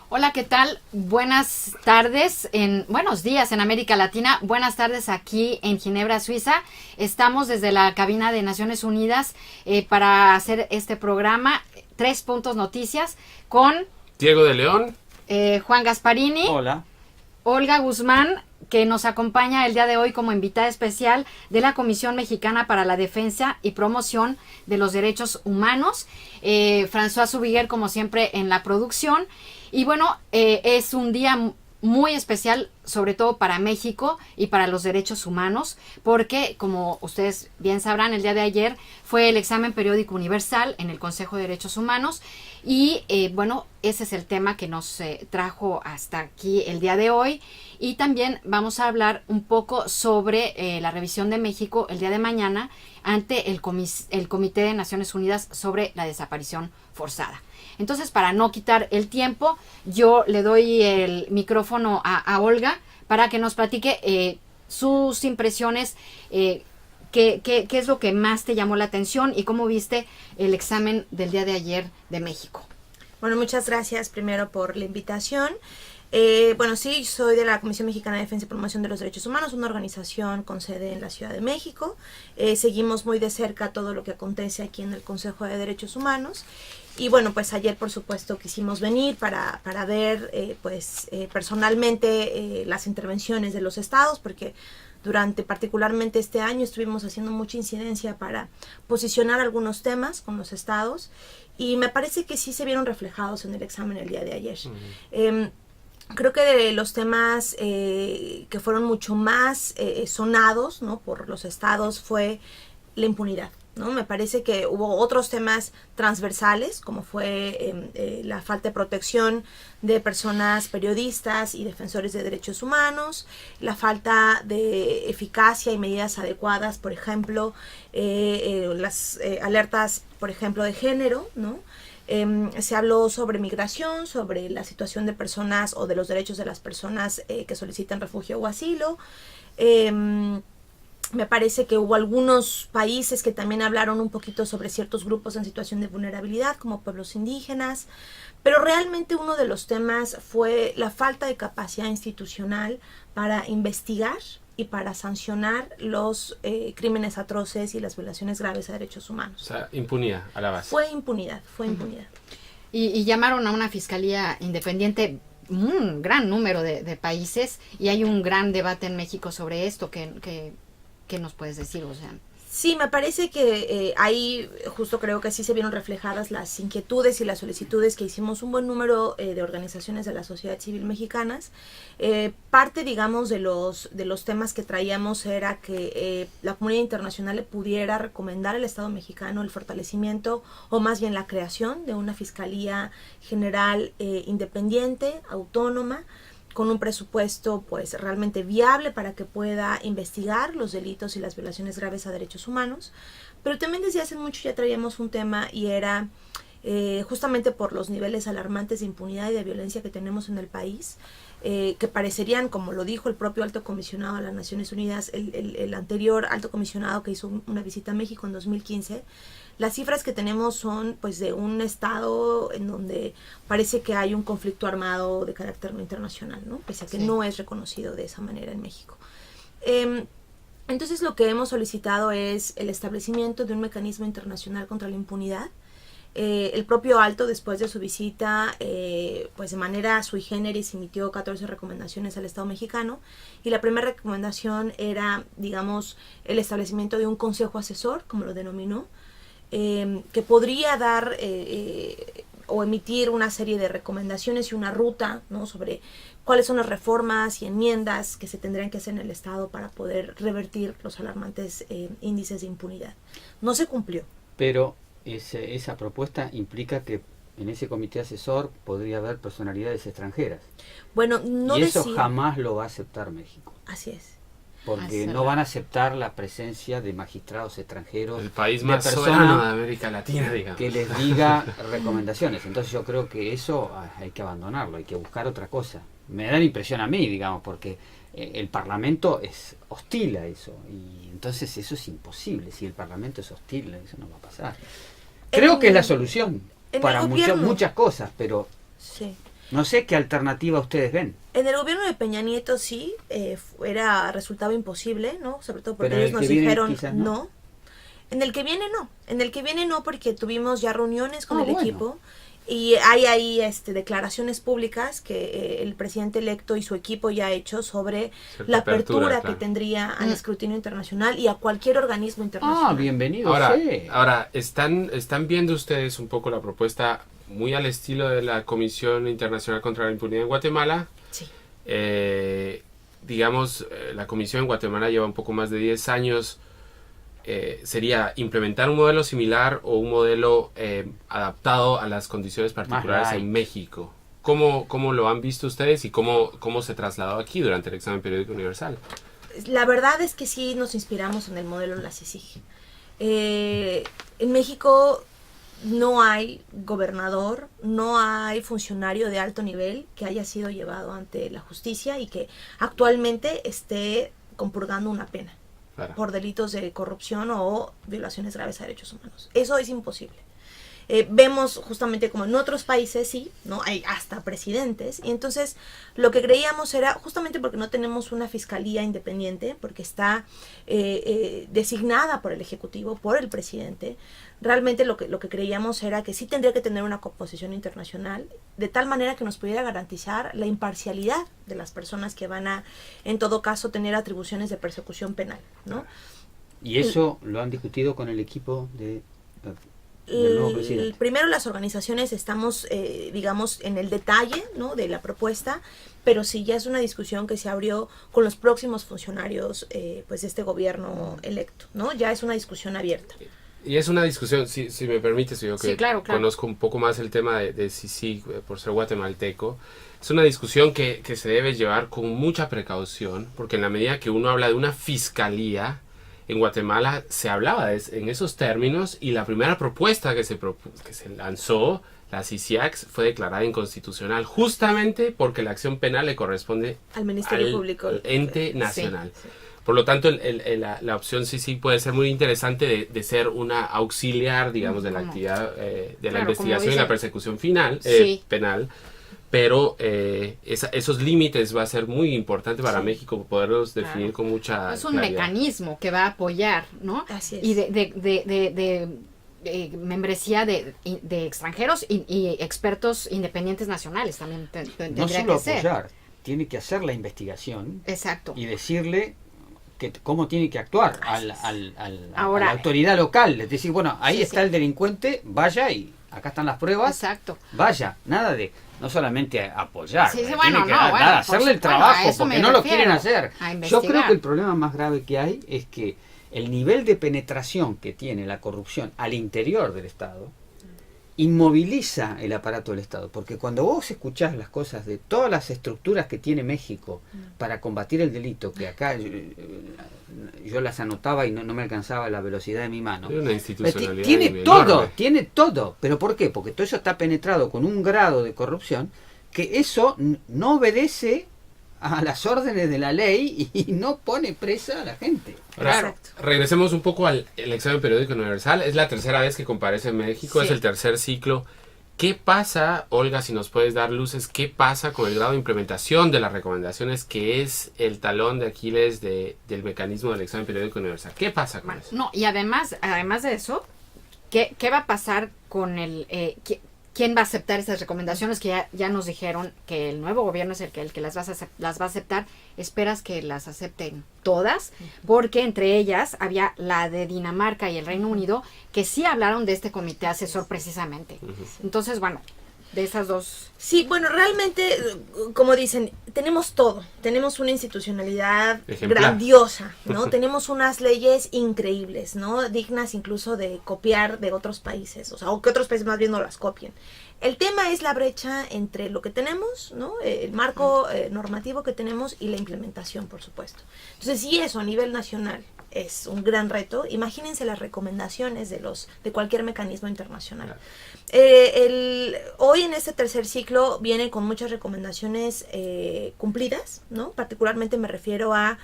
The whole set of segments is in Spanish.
Hola, ¿qué tal? Buenas tardes, buenos días en América Latina, buenas tardes aquí en Ginebra, Suiza. Estamos desde la cabina de Naciones Unidas para hacer este programa, 3 Puntos Noticias, con Diego de León, Juan Gasparini, hola, Olga Guzmán, que nos acompaña el día de hoy como invitada especial de la Comisión Mexicana para la Defensa y Promoción de los Derechos Humanos, François Zubiguer, como siempre, en la producción. Y bueno, es un día muy especial, sobre todo para México y para los derechos humanos, porque, como ustedes bien sabrán, el día de ayer fue el examen periódico universal en el Consejo de Derechos Humanos y, bueno, ese es el tema que nos trajo hasta aquí el día de hoy. Y también vamos a hablar un poco sobre la revisión de México el día de mañana ante el Comité de Naciones Unidas sobre la desaparición forzada. Entonces, para no quitar el tiempo, yo le doy el micrófono a Olga para que nos platique sus impresiones, qué es lo que más te llamó la atención y cómo viste el examen del día de ayer de México. Bueno, muchas gracias primero por la invitación. Bueno, sí, soy de la Comisión Mexicana de Defensa y Promoción de los Derechos Humanos, una organización con sede en la Ciudad de México. Seguimos muy de cerca todo lo que acontece aquí en el Consejo de Derechos Humanos. Y bueno, pues ayer por supuesto quisimos venir para ver personalmente las intervenciones de los estados, porque durante particularmente este año estuvimos haciendo mucha incidencia para posicionar algunos temas con los estados y me parece que sí se vieron reflejados en el examen el día de ayer. Creo que de los temas que fueron mucho más sonados, ¿no?, por los estados fue la impunidad, ¿no? Me parece que hubo otros temas transversales, como fue la falta de protección de personas periodistas y defensores de derechos humanos, la falta de eficacia y medidas adecuadas, por ejemplo, las alertas, por ejemplo, de género, ¿no? Se habló sobre migración, sobre la situación de personas o de los derechos de las personas que solicitan refugio o asilo. Me parece que hubo algunos países que también hablaron un poquito sobre ciertos grupos en situación de vulnerabilidad, como pueblos indígenas, pero realmente uno de los temas fue la falta de capacidad institucional para investigar y para sancionar los crímenes atroces y las violaciones graves a derechos humanos. o sea, impunidad a la base. Fue impunidad. Y llamaron a una fiscalía independiente un gran número de países y hay un gran debate en México sobre esto. ¿Qué nos puedes decir? O sea, sí, me parece que ahí justo creo que sí se vieron reflejadas las inquietudes y las solicitudes que hicimos un buen número de organizaciones de la sociedad civil mexicanas. Parte, digamos, de los temas que traíamos era que la comunidad internacional le pudiera recomendar al Estado mexicano el fortalecimiento o más bien la creación de una Fiscalía General independiente, autónoma, con un presupuesto pues realmente viable para que pueda investigar los delitos y las violaciones graves a derechos humanos. Pero también desde hace mucho ya traíamos un tema y era justamente por los niveles alarmantes de impunidad y de violencia que tenemos en el país, que parecerían, como lo dijo el propio alto comisionado de las Naciones Unidas, el anterior alto comisionado que hizo una visita a México en 2015, las cifras que tenemos son pues de un estado en donde parece que hay un conflicto armado de carácter no internacional, ¿no? Pese a que no es reconocido de esa manera en México. Entonces lo que hemos solicitado es el establecimiento de un mecanismo internacional contra la impunidad. El propio alto, después de su visita, pues de manera sui generis emitió 14 recomendaciones al Estado mexicano y la primera recomendación era, digamos, el establecimiento de un consejo asesor, como lo denominó, que podría dar o emitir una serie de recomendaciones y una ruta, ¿no?, sobre cuáles son las reformas y enmiendas que se tendrían que hacer en el Estado para poder revertir los alarmantes índices de impunidad. No se cumplió. pero esa propuesta implica que en ese comité asesor podría haber personalidades extranjeras. Bueno, no y eso decía... jamás lo va a aceptar México. Así es. Porque no van a aceptar la presencia de magistrados extranjeros, El país de más personas soberano de América Latina, digamos. que les diga recomendaciones. Entonces yo creo que eso hay que abandonarlo, hay que buscar otra cosa. Me da la impresión a mí, digamos, porque el Parlamento es hostil a eso. Y entonces eso es imposible. Si el Parlamento es hostil, eso no va a pasar. Creo que es la solución para muchas cosas, pero... Sí. No sé qué alternativa ustedes ven. En el gobierno de Peña Nieto sí, resultaba imposible, ¿no? Sobre todo porque Pero ellos el nos que viene dijeron quizás no. En el que viene no, porque tuvimos ya reuniones con el bueno. equipo y hay ahí declaraciones públicas que el presidente electo y su equipo ya ha hecho sobre Cierta la apertura claro. que tendría al escrutinio internacional y a cualquier organismo internacional. Bienvenido. Ahora ¿están viendo ustedes un poco la propuesta muy al estilo de la Comisión Internacional contra la Impunidad en Guatemala? Sí. La Comisión en Guatemala lleva un poco más de 10 años. Sería implementar un modelo similar o un modelo adaptado a las condiciones particulares en México. ¿Cómo lo han visto ustedes y cómo se trasladó aquí durante el examen periódico universal? La verdad es que sí nos inspiramos en el modelo de la CICIG. En México no hay gobernador, no hay funcionario de alto nivel que haya sido llevado ante la justicia y que actualmente esté compurgando una pena. Claro. Por delitos de corrupción o violaciones graves a derechos humanos. Eso es imposible. Vemos justamente como en otros países, sí, ¿no? Hay hasta presidentes. Y entonces lo que creíamos era, justamente porque no tenemos una fiscalía independiente, porque está designada por el Ejecutivo, por el presidente, realmente lo que creíamos era que sí tendría que tener una composición internacional, de tal manera que nos pudiera garantizar la imparcialidad de las personas que van a, en todo caso, tener atribuciones de persecución penal, ¿no? ¿Y eso lo han discutido con el equipo del nuevo presidente? Primero, las organizaciones estamos, digamos, en el detalle, ¿no?, de la propuesta, pero sí ya es una discusión que se abrió con los próximos funcionarios pues de este gobierno electo, ¿no? Ya es una discusión abierta. Y es una discusión, si me permites, yo que claro. conozco un poco más el tema de CICIG por ser guatemalteco, es una discusión que se debe llevar con mucha precaución, porque en la medida que uno habla de una fiscalía, en Guatemala se hablaba en esos términos y la primera propuesta que se lanzó, la CICIAX, fue declarada inconstitucional justamente porque la acción penal le corresponde al Ministerio Público, al ente nacional. Sí. Por lo tanto, la opción sí puede ser muy interesante de ser una auxiliar, digamos, de la actividad de la investigación y la persecución penal. Pero esos límites va a ser muy importante para México poderlos definir con mucha Es un claridad. mecanismo que va a apoyar, ¿no? Así es. Y de membresía de extranjeros y expertos independientes nacionales también tendría no solo que ser. apoyar, tiene que hacer la investigación. Exacto. Y decirle cómo tiene que actuar a la autoridad local. Es decir, bueno, ahí está el delincuente, vaya y acá están las pruebas. Exacto. Vaya, nada de no solamente apoyar, hacerle hacerle el trabajo, porque no lo quieren hacer. Yo creo que el problema más grave que hay es que el nivel de penetración que tiene la corrupción al interior del Estado inmoviliza el aparato del Estado, porque cuando vos escuchás las cosas de todas las estructuras que tiene México para combatir el delito, que acá yo las anotaba y no me alcanzaba la velocidad de mi mano. Una institucionalidad tiene todo, pero ¿por qué? Porque todo eso está penetrado con un grado de corrupción que eso no obedece a las órdenes de la ley y no pone presa a la gente. Ahora, regresemos un poco al examen periódico universal. Es la tercera vez que comparece en México, es el tercer ciclo. ¿Qué pasa, Olga, si nos puedes dar luces, qué pasa con el grado de implementación de las recomendaciones, que es el talón de Aquiles del mecanismo del examen periódico universal? ¿Qué pasa con eso? No, y además de eso, ¿qué va a pasar con quién va a aceptar esas recomendaciones que ya nos dijeron que el nuevo gobierno es el que las va a aceptar? Esperas que las acepten todas, porque entre ellas había la de Dinamarca y el Reino Unido que sí hablaron de este comité asesor precisamente. Entonces, bueno, de esas dos. Sí, bueno, realmente, como dicen, tenemos todo. Tenemos una institucionalidad grandiosa, ¿no? Tenemos unas leyes increíbles, ¿no? Dignas incluso de copiar de otros países, o que otros países más bien no las copien. El tema es la brecha entre lo que tenemos, ¿no? El marco normativo que tenemos y la implementación, por supuesto. Entonces, sí, eso a nivel nacional es un gran reto. Imagínense las recomendaciones de cualquier mecanismo internacional. Hoy en este tercer ciclo viene con muchas recomendaciones cumplidas, ¿no? Particularmente me refiero a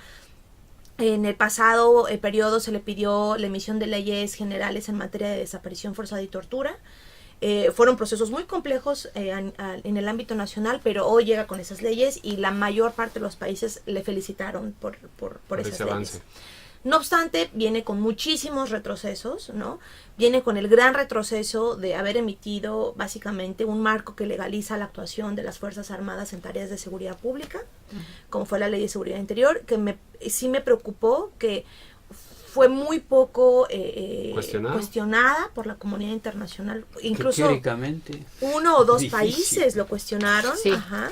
en el pasado periodo se le pidió la emisión de leyes generales en materia de desaparición forzada y tortura. Fueron procesos muy complejos en el ámbito nacional, pero hoy llega con esas leyes y la mayor parte de los países le felicitaron por esas leyes. Avance. No obstante, viene con muchísimos retrocesos, ¿no? Viene con el gran retroceso de haber emitido básicamente un marco que legaliza la actuación de las Fuerzas Armadas en tareas de seguridad pública, como fue la Ley de Seguridad Interior, que sí me preocupó, que fue muy poco cuestionada por la comunidad internacional. Incluso teóricamente 1 o 2 difícil. Países lo cuestionaron. Sí. Ajá.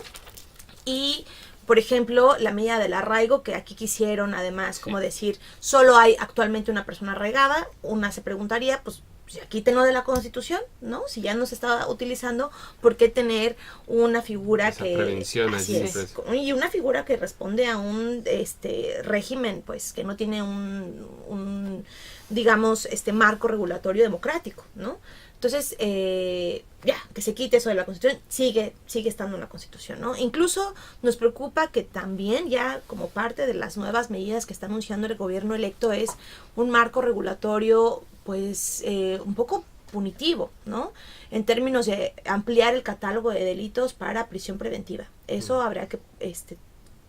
Y por ejemplo, la medida del arraigo, que aquí quisieron además como decir, solo hay actualmente una persona arraigada, una se preguntaría, pues quítenlo de la Constitución, ¿no? Si ya no se está utilizando, ¿por qué tener una figura Esa que prevención así allí, es, pues. y una figura que responde a un régimen, pues, que no tiene un digamos, marco regulatorio democrático, ¿no? Entonces, ya, que se quite eso de la Constitución, sigue estando en la Constitución, ¿no? Incluso nos preocupa que también ya como parte de las nuevas medidas que está anunciando el gobierno electo es un marco regulatorio, pues, un poco punitivo, ¿no? En términos de ampliar el catálogo de delitos para prisión preventiva. Eso habrá que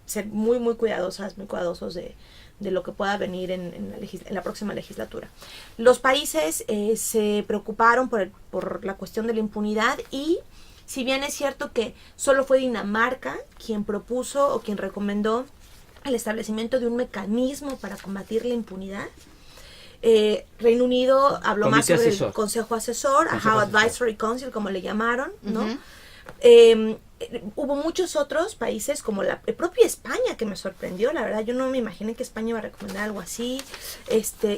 ser muy, muy cuidadosos de lo que pueda venir en la próxima legislatura. Los países se preocuparon por la cuestión de la impunidad y si bien es cierto que solo fue Dinamarca quien propuso o quien recomendó el establecimiento de un mecanismo para combatir la impunidad, Reino Unido habló más sobre el Consejo Asesor, Advisory Council, como le llamaron, ¿no? Hubo muchos otros países como la propia España, que me sorprendió, la verdad yo no me imaginé que España iba a recomendar algo así,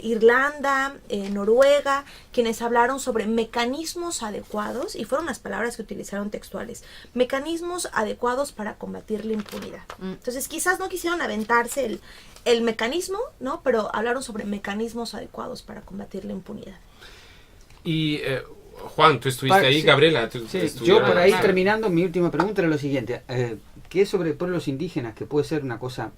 Irlanda, Noruega, quienes hablaron sobre mecanismos adecuados, y fueron las palabras que utilizaron textuales, mecanismos adecuados para combatir la impunidad. Entonces quizás no quisieron aventarse el mecanismo, ¿no? Pero hablaron sobre mecanismos adecuados para combatir la impunidad. Y Juan, tú estuviste ahí, sí. Gabriela. Yo por ahí terminando, mi última pregunta era lo siguiente, que es sobre pueblos indígenas, que puede ser una cosa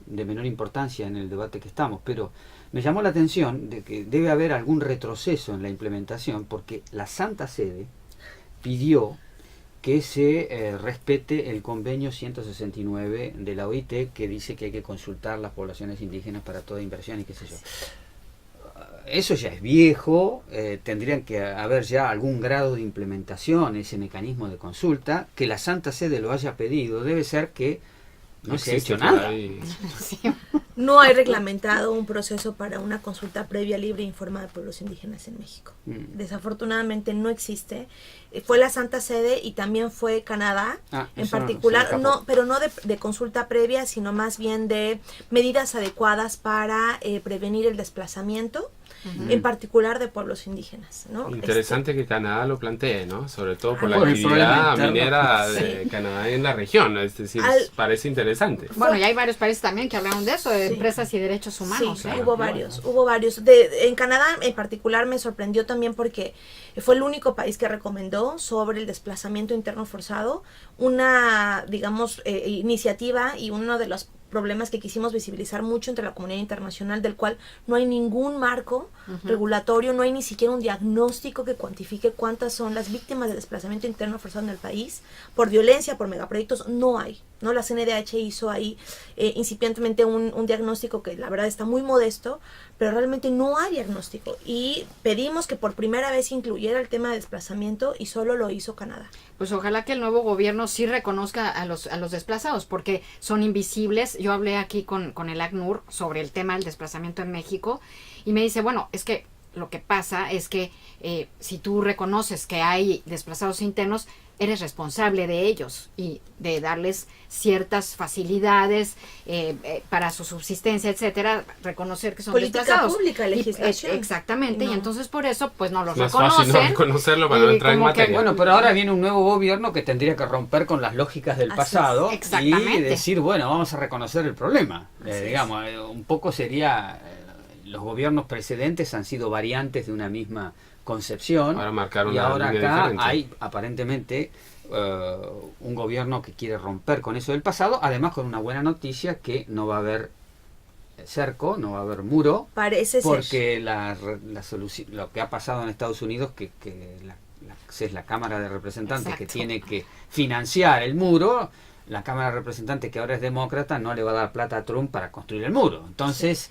de menor importancia en el debate que estamos, pero me llamó la atención de que debe haber algún retroceso en la implementación, porque la Santa Sede pidió que se respete el convenio 169 de la OIT, que dice que hay que consultar las poblaciones indígenas para toda inversión y qué sé yo. Eso ya es viejo, tendrían que haber ya algún grado de implementación, ese mecanismo de consulta, que la Santa Sede lo haya pedido, debe ser que no se ha hecho nada. No hay reglamentado un proceso para una consulta previa, libre e informada de pueblos indígenas en México. Desafortunadamente no existe. Fue la Santa Sede y también fue Canadá, en particular, pero no de consulta previa, sino más bien de medidas adecuadas para prevenir el desplazamiento, en particular de pueblos indígenas, ¿no? Interesante que Canadá lo plantee, ¿no? Sobre todo por la actividad minera de Canadá en la región, es decir, parece interesante. Bueno, y hay varios países también que hablaron de eso, de empresas y derechos humanos. Sí, hubo varios. En Canadá en particular me sorprendió también porque fue el único país que recomendó sobre el desplazamiento interno forzado una, digamos, iniciativa y uno de los problemas que quisimos visibilizar mucho entre la comunidad internacional, del cual no hay ningún marco regulatorio, no hay ni siquiera un diagnóstico que cuantifique cuántas son las víctimas de desplazamiento interno forzado en el país, por violencia, por megaproyectos, no hay, ¿no? La CNDH hizo ahí incipientemente un diagnóstico que la verdad está muy modesto, pero realmente no hay diagnóstico, y pedimos que por primera vez incluyera el tema de desplazamiento y solo lo hizo Canadá. Pues ojalá que el nuevo gobierno sí reconozca a los desplazados, porque son invisibles. Yo hablé aquí con el ACNUR sobre el tema del desplazamiento en México y me dice, bueno, es que lo que pasa es que si tú reconoces que hay desplazados internos, eres responsable de ellos y de darles ciertas facilidades para su subsistencia, etcétera, reconocer que son política desplazados. Pública, legislación. Exactamente, y entonces por eso pues no los más reconocen. fácil no reconocerlo para no entrar en materia. Bueno, pero ahora viene un nuevo gobierno que tendría que romper con las lógicas del pasado y decir, bueno, vamos a reconocer el problema. Digamos, un poco sería, los gobiernos precedentes han sido variantes de una misma concepción, ahora marcaron y ahora acá diferente. hay aparentemente un gobierno que quiere romper con eso del pasado, además con una buena noticia, que no va a haber cerco, no va a haber muro, parece porque la solución, lo que ha pasado en Estados Unidos, que la Diputados es la Cámara de Representantes que Exacto. tiene que financiar el muro, la Cámara de Representantes, que ahora es demócrata, no le va a dar plata a Trump para construir el muro. Entonces,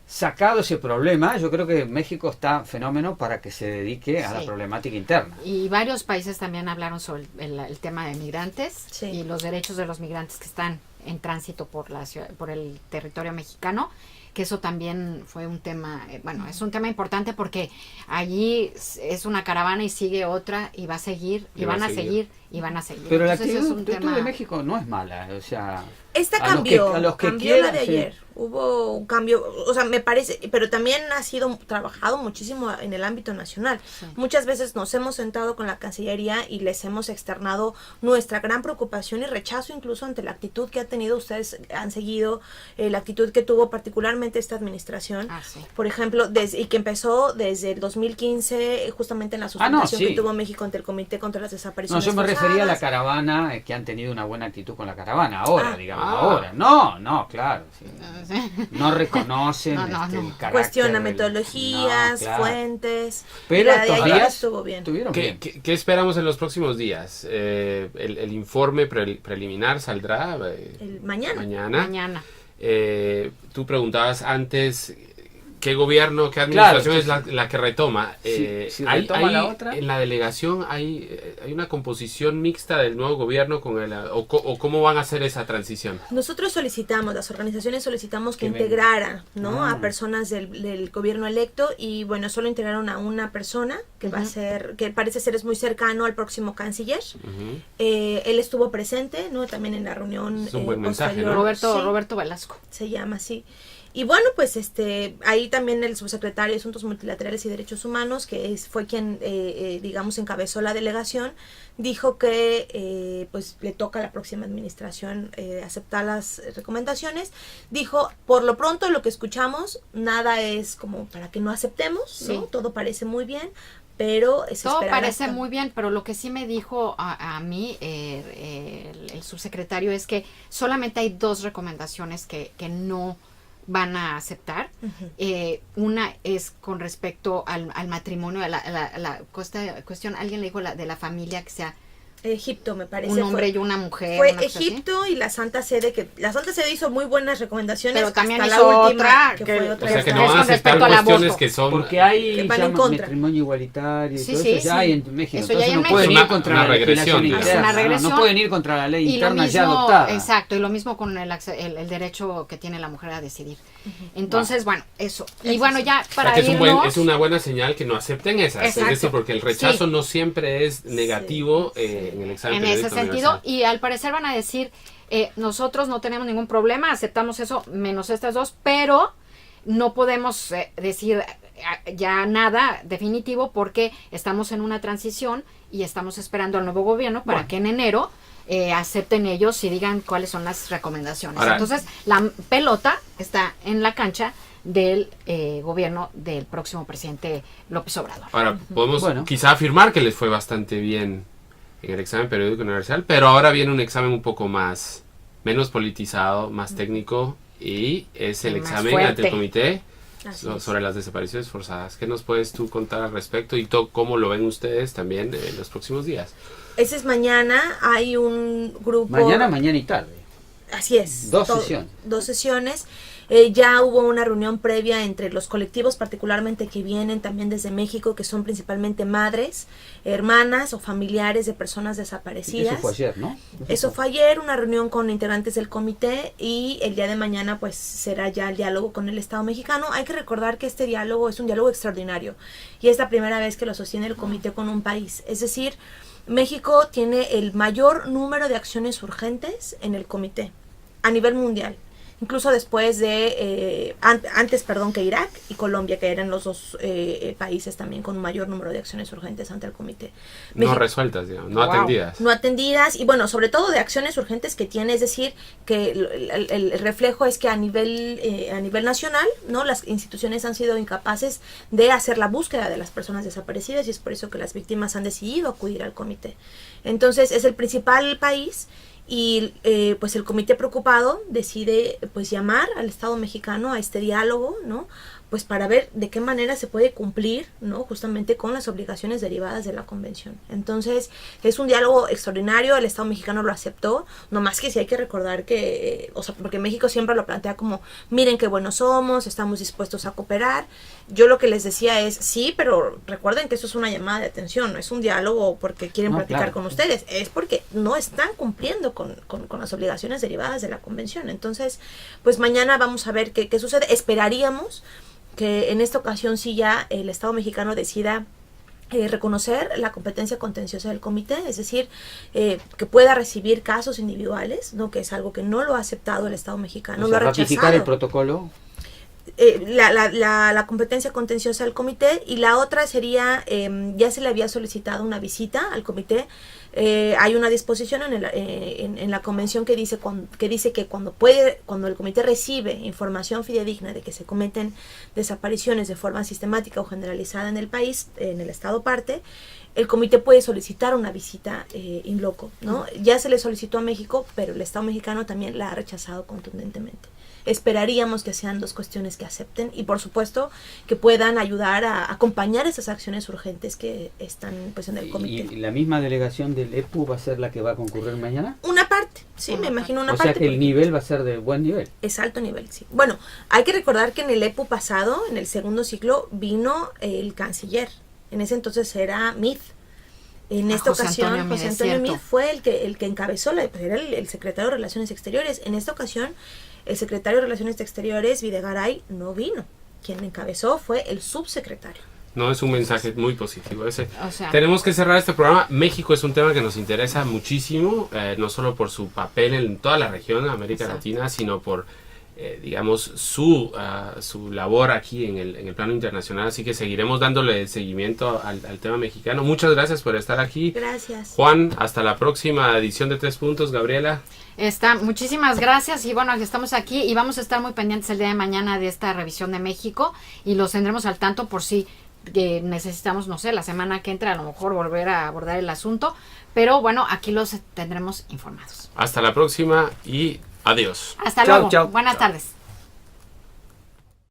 sacado ese problema, yo creo que México está fenómeno para que se dedique a la Sí. problemática interna. Y varios países también hablaron sobre el tema de migrantes Sí. y los derechos de los migrantes que están en tránsito por la ciudad, por el territorio mexicano, que eso también fue un tema, bueno, es un tema importante porque allí es una caravana y sigue otra y va a seguir y van a seguir y van a seguir. Pero la Entonces, es un actitud tema de México no es mala, o sea... Esta a los cambió, que- a los que cambió quieran, la de sí. ayer. Hubo un cambio, o sea, me parece, pero también ha sido trabajado muchísimo en el ámbito nacional. Sí. Muchas veces nos hemos sentado con la Cancillería y les hemos externado nuestra gran preocupación y rechazo incluso ante la actitud que ha tenido. Ustedes han seguido la actitud que tuvo particularmente esta administración. Ah, sí. Por ejemplo, y que empezó desde el 2015, justamente en la sustentación sí. que tuvo México ante el Comité contra las No, Desapariciones yo me refería a la Forzadas. caravana, que han tenido una buena actitud con la caravana, ahora, digamos, Ah. ahora. No, claro. Sí. No, No reconocen No, no, el no. carácter Cuestiona del- metodologías, No, claro. fuentes. Pero la de estos ayer días estuvo bien. estuvieron bien. ¿Qué esperamos en los próximos días? El informe preliminar saldrá El mañana. mañana. Tú preguntabas antes qué gobierno, qué administración Claro, es la que retoma. Si retoma la otra. En la delegación hay una composición mixta del nuevo gobierno con o cómo van a hacer esa transición. Nosotros solicitamos, las organizaciones solicitamos que Que venga. integraran, ¿no? Ah. A personas del gobierno electo y bueno, solo integraron a una persona que va a Ujú. ser, que parece ser es muy cercano al próximo canciller. Ujú. Él estuvo presente, ¿no? También en la reunión Es un buen mensaje, posterior. ¿no? Roberto, Sí, Roberto Velasco. se llama así. Y bueno, pues ahí también el subsecretario de Asuntos Multilaterales y Derechos Humanos, que fue quien, digamos, encabezó la delegación, dijo que pues le toca a la próxima administración aceptar las recomendaciones. Dijo, por lo pronto lo que escuchamos, nada es como para que no aceptemos, ¿no? Sí. Todo parece muy bien, pero es Todo esperar parece hasta- muy bien, pero lo que sí me dijo a mí el subsecretario es que solamente hay 2 recomendaciones que no van a aceptar. Ujú. Una es con respecto al matrimonio, a la cuestión, alguien le dijo de la familia que sea Egipto, me parece. un hombre fue. y una mujer. Fue una cosa así. Egipto y la Santa Sede, que la Santa Sede hizo muy buenas recomendaciones, Pero también hasta hizo la última, otra, que que- fue O otra. sea que Es no van a con aceptar respecto al cuestiones aborto. que son Porque hay Que van en contra. matrimonio igualitario y Sí, todo sí, eso ya sí. hay en México. Eso ya Entonces hay en no pueden México. ir contra Una la legislación regresión, interna. digamos. Es una ¿no? regresión. No pueden ir contra la ley Y lo interna ya mismo, adoptada. exacto, y lo mismo con el derecho que tiene la mujer a decidir. Entonces, bueno, eso. Y Eso bueno, sí. ya O sea, para que irnos... es una buena señal que no acepten esas. Exacto. Es decir, porque el rechazo Sí. no siempre es negativo en el examen en ese periódico sentido, universal. y al parecer van a decir, nosotros no tenemos ningún problema, aceptamos eso menos estas 2, pero no podemos decir ya nada definitivo porque estamos en una transición y estamos esperando al nuevo gobierno para Bueno. que en enero acepten ellos y digan cuáles son las recomendaciones. Ahora- Entonces, la pelota está en la cancha del gobierno del próximo presidente López Obrador. Ahora, podemos Bueno. quizá afirmar que les fue bastante bien en el examen periódico universal, pero ahora viene un examen un poco menos politizado, más técnico, y es el Más examen fuerte. ante el comité Así es. sobre las desapariciones forzadas. ¿Qué nos puedes tú contar al respecto y cómo lo ven ustedes también en los próximos días? Ese es mañana, hay un grupo... Mañana y tarde. Así es. 2 sesiones. 2 sesiones. Ya hubo una reunión previa entre los colectivos, particularmente que vienen también desde México, que son principalmente madres, hermanas o familiares de personas desaparecidas. Eso fue ayer, ¿no? Eso fue ayer, una reunión con integrantes del comité, y el día de mañana pues será ya el diálogo con el Estado mexicano. Hay que recordar que este diálogo es un diálogo extraordinario y es la primera vez que lo sostiene el comité con un país. Es decir, México tiene el mayor número de acciones urgentes en el comité a nivel mundial. Incluso después de, antes que Irak y Colombia, que eran los 2 países también con un mayor número de acciones urgentes ante el comité. No México- resueltas, digamos, no Wow. atendidas. no atendidas, y bueno, sobre todo de acciones urgentes que tiene, es decir, que el reflejo es que a nivel nacional, ¿no? Las instituciones han sido incapaces de hacer la búsqueda de las personas desaparecidas, y es por eso que las víctimas han decidido acudir al comité. Entonces, es el principal país, y pues el comité preocupado decide pues llamar al Estado mexicano a este diálogo, ¿no? pues para ver de qué manera se puede cumplir, ¿no? Justamente con las obligaciones derivadas de la convención. Entonces, es un diálogo extraordinario, el Estado mexicano lo aceptó, no más que sí hay que recordar que, o sea, porque México siempre lo plantea como, miren qué buenos somos, estamos dispuestos a cooperar. Yo lo que les decía es, sí, pero recuerden que eso es una llamada de atención, no es un diálogo porque quieren platicar con ustedes, es porque no están cumpliendo con las obligaciones derivadas de la convención. Entonces, pues mañana vamos a ver qué sucede. Esperaríamos que en esta ocasión sí ya el Estado mexicano decida reconocer la competencia contenciosa del comité, es decir, que pueda recibir casos individuales, ¿no? Que es algo que no lo ha aceptado el Estado mexicano, O sea, lo ha ratificar rechazado. el protocolo. La competencia contenciosa del comité, y la otra sería, ya se le había solicitado una visita al comité. Hay una disposición en la convención que dice que cuando el comité recibe información fidedigna de que se cometen desapariciones de forma sistemática o generalizada en el país, en el estado parte, el comité puede solicitar una visita in loco, ¿no? Ya se le solicitó a México, pero el Estado mexicano también la ha rechazado contundentemente. Esperaríamos que sean dos cuestiones que acepten y por supuesto que puedan ayudar a acompañar esas acciones urgentes que están pues en el comité. ¿Y la misma delegación del EPU va a ser la que va a concurrir mañana? Una parte, sí, me imagino una parte. O sea que el nivel va a ser de buen nivel. Es alto nivel, sí. Bueno, hay que recordar que en el EPU pasado, en el segundo ciclo, vino el canciller. En ese entonces era Meade. En esta ocasión, José Antonio Meade fue el que encabezó, era el secretario de Relaciones Exteriores. En esta ocasión, el secretario de Relaciones Exteriores, Videgaray, no vino. Quien encabezó fue el subsecretario. No, es un mensaje muy positivo ese. O sea, tenemos que cerrar este programa. México es un tema que nos interesa muchísimo, no solo por su papel en toda la región, América Latina, sino por, digamos, su labor aquí en el plano internacional. Así que seguiremos dándole seguimiento al tema mexicano. Muchas gracias por estar aquí. Gracias. Juan, hasta la próxima edición de 3 Puntos. Gabriela. Muchísimas gracias y bueno, estamos aquí y vamos a estar muy pendientes el día de mañana de esta revisión de México y los tendremos al tanto por si necesitamos, no sé, la semana que entra a lo mejor volver a abordar el asunto, pero bueno, aquí los tendremos informados. Hasta la próxima y adiós. Hasta luego. Buenas tardes.